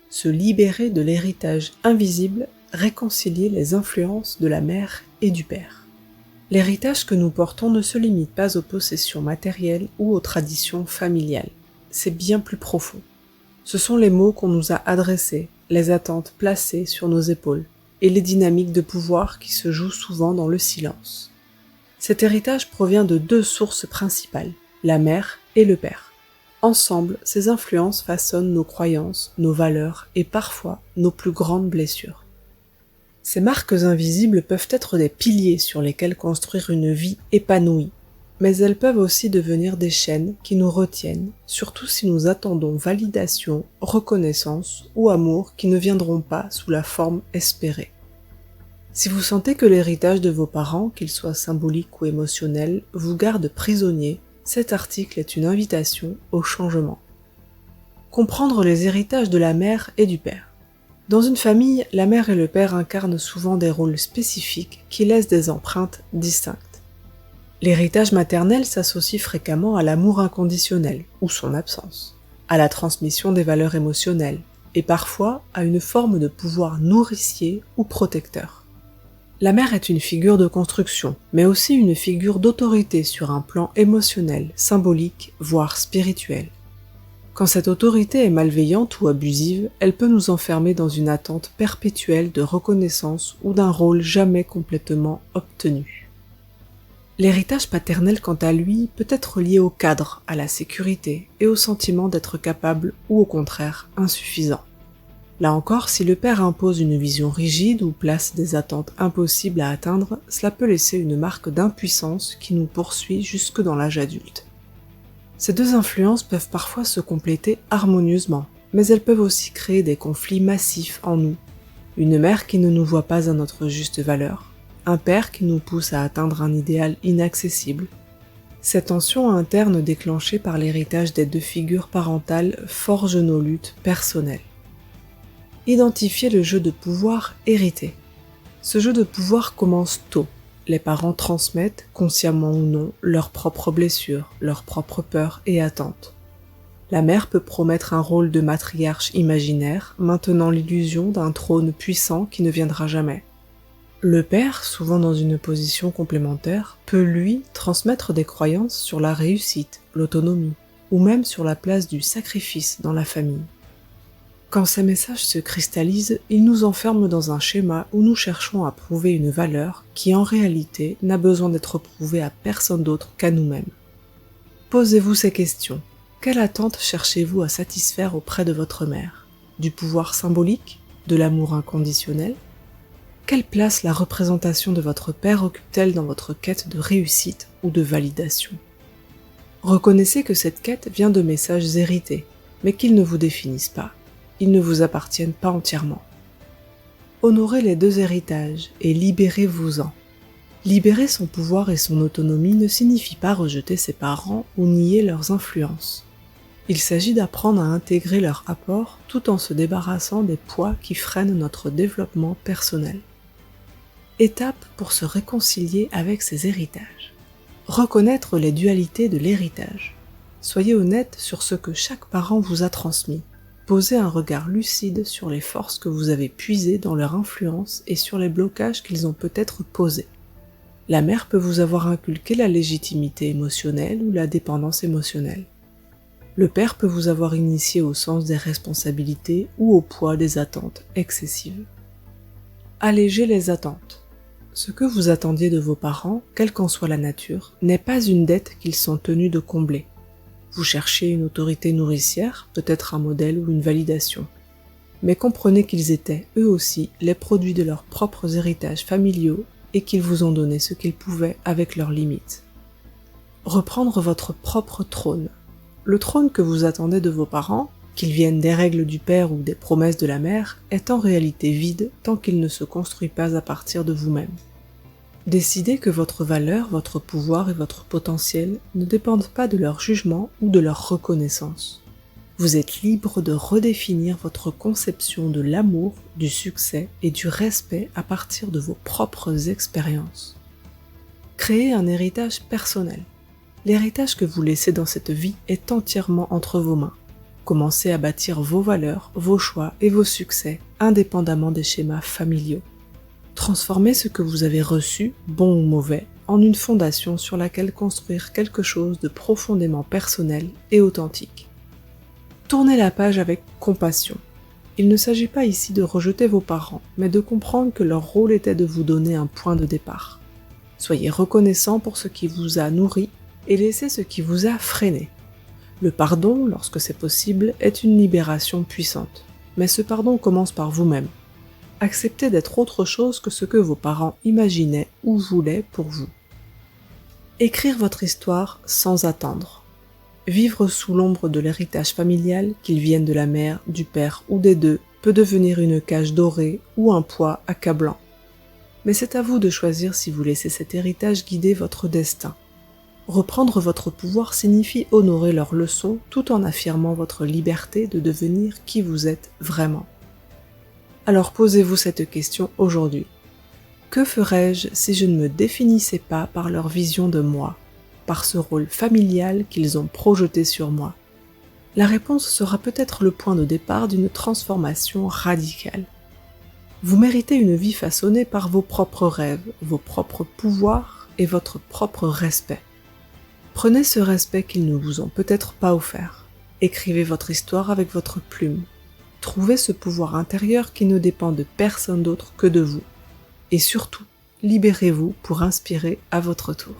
se libérer de l'héritage invisible, réconcilier les influences de la mère et du père. L'héritage que nous portons ne se limite pas aux possessions matérielles ou aux traditions familiales. C'est bien plus profond. Ce sont les mots qu'on nous a adressés, les attentes placées sur nos épaules, et les dynamiques de pouvoir qui se jouent souvent dans le silence. Cet héritage provient de deux sources principales, la mère et le père. Ensemble, ces influences façonnent nos croyances, nos valeurs et parfois nos plus grandes blessures. Ces marques invisibles peuvent être des piliers sur lesquels construire une vie épanouie, mais elles peuvent aussi devenir des chaînes qui nous retiennent, surtout si nous attendons validation, reconnaissance ou amour qui ne viendront pas sous la forme espérée. Si vous sentez que l'héritage de vos parents, qu'il soit symbolique ou émotionnel, vous garde prisonnier, cet article est une invitation au changement. Comprendre les héritages de la mère et du père. Dans une famille, la mère et le père incarnent souvent des rôles spécifiques qui laissent des empreintes distinctes. L'héritage maternel s'associe fréquemment à l'amour inconditionnel, ou son absence, à la transmission des valeurs émotionnelles, et parfois à une forme de pouvoir nourricier ou protecteur. La mère est une figure de construction, mais aussi une figure d'autorité sur un plan émotionnel, symbolique, voire spirituel. Quand cette autorité est malveillante ou abusive, elle peut nous enfermer dans une attente perpétuelle de reconnaissance ou d'un rôle jamais complètement obtenu. L'héritage paternel, quant à lui, peut être lié au cadre, à la sécurité et au sentiment d'être capable ou au contraire insuffisant. Là encore, si le père impose une vision rigide ou place des attentes impossibles à atteindre, cela peut laisser une marque d'impuissance qui nous poursuit jusque dans l'âge adulte. Ces deux influences peuvent parfois se compléter harmonieusement, mais elles peuvent aussi créer des conflits massifs en nous. Une mère qui ne nous voit pas à notre juste valeur, un père qui nous pousse à atteindre un idéal inaccessible. Ces tensions internes déclenchées par l'héritage des deux figures parentales forgent nos luttes personnelles. Identifier le jeu de pouvoir hérité. Ce jeu de pouvoir commence tôt. Les parents transmettent, consciemment ou non, leurs propres blessures, leurs propres peurs et attentes. La mère peut promettre un rôle de matriarche imaginaire, maintenant l'illusion d'un trône puissant qui ne viendra jamais. Le père, souvent dans une position complémentaire, peut lui transmettre des croyances sur la réussite, l'autonomie, ou même sur la place du sacrifice dans la famille. Quand ces messages se cristallisent, ils nous enferment dans un schéma où nous cherchons à prouver une valeur qui en réalité n'a besoin d'être prouvée à personne d'autre qu'à nous-mêmes. Posez-vous ces questions. Quelle attente cherchez-vous à satisfaire auprès de votre mère? Du pouvoir symbolique? De l'amour inconditionnel? Quelle place la représentation de votre père occupe-t-elle dans votre quête de réussite ou de validation? Reconnaissez que cette quête vient de messages hérités, mais qu'ils ne vous définissent pas. Ils ne vous appartiennent pas entièrement. Honorez les deux héritages et libérez-vous-en. Libérer son pouvoir et son autonomie ne signifie pas rejeter ses parents ou nier leurs influences. Il s'agit d'apprendre à intégrer leur apport tout en se débarrassant des poids qui freinent notre développement personnel. Étape pour se réconcilier avec ses héritages. Reconnaître les dualités de l'héritage. Soyez honnête sur ce que chaque parent vous a transmis. Posez un regard lucide sur les forces que vous avez puisées dans leur influence et sur les blocages qu'ils ont peut-être posés. La mère peut vous avoir inculqué la légitimité émotionnelle ou la dépendance émotionnelle. Le père peut vous avoir initié au sens des responsabilités ou au poids des attentes excessives. Allégez les attentes. Ce que vous attendiez de vos parents, quelle qu'en soit la nature, n'est pas une dette qu'ils sont tenus de combler. Vous cherchez une autorité nourricière, peut-être un modèle ou une validation. Mais comprenez qu'ils étaient, eux aussi, les produits de leurs propres héritages familiaux et qu'ils vous ont donné ce qu'ils pouvaient avec leurs limites. Reprendre votre propre trône. Le trône que vous attendez de vos parents, qu'il vienne des règles du père ou des promesses de la mère, est en réalité vide tant qu'il ne se construit pas à partir de vous-même. Décidez que votre valeur, votre pouvoir et votre potentiel ne dépendent pas de leur jugement ou de leur reconnaissance. Vous êtes libre de redéfinir votre conception de l'amour, du succès et du respect à partir de vos propres expériences. Créez un héritage personnel. L'héritage que vous laissez dans cette vie est entièrement entre vos mains. Commencez à bâtir vos valeurs, vos choix et vos succès, indépendamment des schémas familiaux. Transformez ce que vous avez reçu, bon ou mauvais, en une fondation sur laquelle construire quelque chose de profondément personnel et authentique. Tournez la page avec compassion. Il ne s'agit pas ici de rejeter vos parents, mais de comprendre que leur rôle était de vous donner un point de départ. Soyez reconnaissant pour ce qui vous a nourri et laissez ce qui vous a freiné. Le pardon, lorsque c'est possible, est une libération puissante. Mais ce pardon commence par vous-même. Acceptez d'être autre chose que ce que vos parents imaginaient ou voulaient pour vous. Écrire votre histoire sans attendre. Vivre sous l'ombre de l'héritage familial, qu'il vienne de la mère, du père ou des deux, peut devenir une cage dorée ou un poids accablant. Mais c'est à vous de choisir si vous laissez cet héritage guider votre destin. Reprendre votre pouvoir signifie honorer leurs leçons tout en affirmant votre liberté de devenir qui vous êtes vraiment. Alors posez-vous cette question aujourd'hui. Que ferais-je si je ne me définissais pas par leur vision de moi, par ce rôle familial qu'ils ont projeté sur moi? La réponse sera peut-être le point de départ d'une transformation radicale. Vous méritez une vie façonnée par vos propres rêves, vos propres pouvoirs et votre propre respect. Prenez ce respect qu'ils ne vous ont peut-être pas offert. Écrivez votre histoire avec votre plume. Trouvez ce pouvoir intérieur qui ne dépend de personne d'autre que de vous. Et surtout, libérez-vous pour inspirer à votre tour.